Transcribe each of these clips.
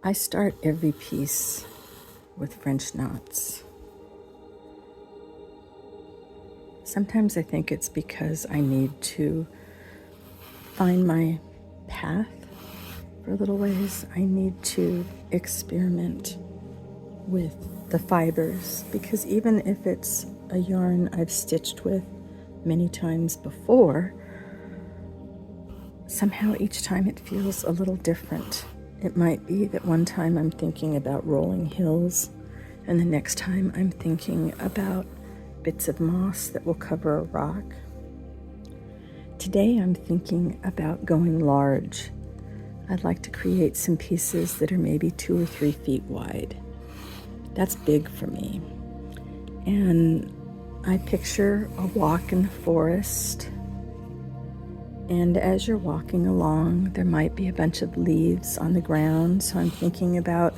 I start every piece with French knots. Sometimes I think it's because I need to find my path for a little ways. I need to experiment with the fibers, because even if it's a yarn I've stitched with many times before, somehow each time it feels a little different. It might be that one time I'm thinking about rolling hills, and the next time I'm thinking about bits of moss that will cover a rock. Today I'm thinking about going large. I'd like to create some pieces that are maybe 2 or 3 feet wide. That's big for me. And I picture a walk in the forest, and as you're walking along, there might be a bunch of leaves on the ground. So I'm thinking about,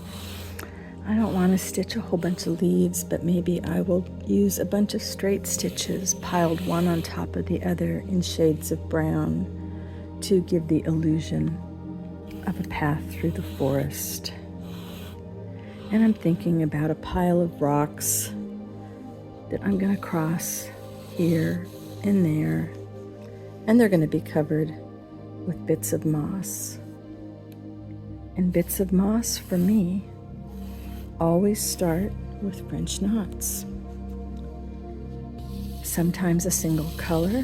I don't want to stitch a whole bunch of leaves, but maybe I will use a bunch of straight stitches piled one on top of the other in shades of brown to give the illusion of a path through the forest. And I'm thinking about a pile of rocks that I'm going to cross here and there, and they're going to be covered with bits of moss. And bits of moss, for me, always start with French knots. Sometimes a single color,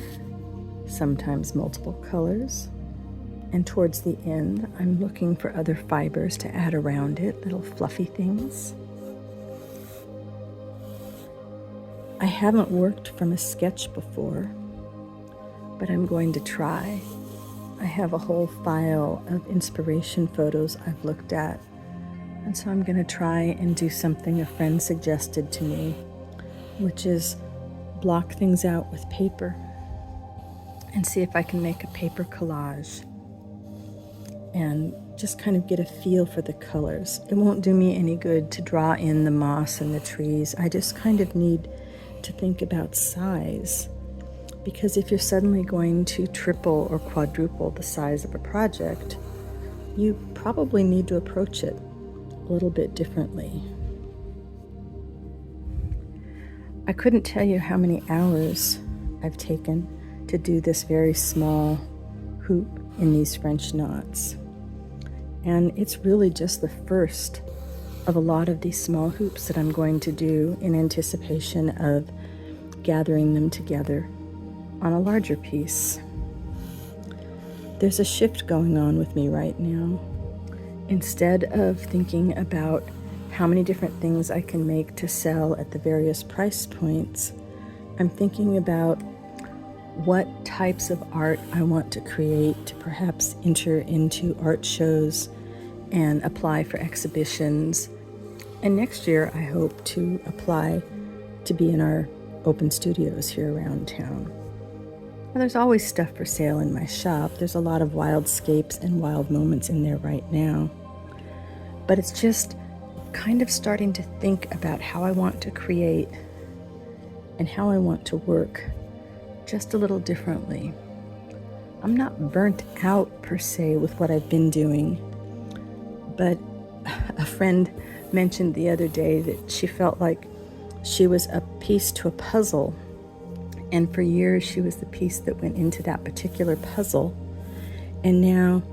sometimes multiple colors, and towards the end, I'm looking for other fibers to add around it, little fluffy things. I haven't worked from a sketch before, but I'm going to try. I have a whole file of inspiration photos I've looked at, and so I'm going to try and do something a friend suggested to me, which is block things out with paper and see if I can make a paper collage and just kind of get a feel for the colors. It won't do me any good to draw in the moss and the trees. I just kind of need to think about size, because if you're suddenly going to triple or quadruple the size of a project, you probably need to approach it a little bit differently. I couldn't tell you how many hours I've taken to do this very small hoop in these French knots. And it's really just the first of a lot of these small hoops that I'm going to do in anticipation of gathering them together on a larger piece. There's a shift going on with me right now. Instead of thinking about how many different things I can make to sell at the various price points, I'm thinking about what types of art I want to create to perhaps enter into art shows and apply for exhibitions. And next year, I hope to apply to be in our open studios here around town. Well, there's always stuff for sale in my shop. There's a lot of wildscapes and wild moments in there right now. But it's just kind of starting to think about how I want to create and how I want to work just a little differently. I'm not burnt out per se with what I've been doing, but a friend mentioned the other day that she felt like she was a piece to a puzzle, and for years she was the piece that went into that particular puzzle, and now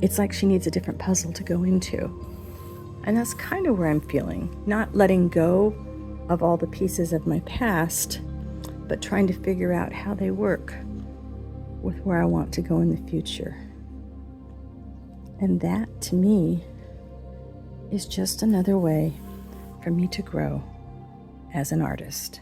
it's like she needs a different puzzle to go into. And that's kind of where I'm feeling, not letting go of all the pieces of my past, but trying to figure out how they work with where I want to go in the future. And that, to me, is just another way for me to grow as an artist.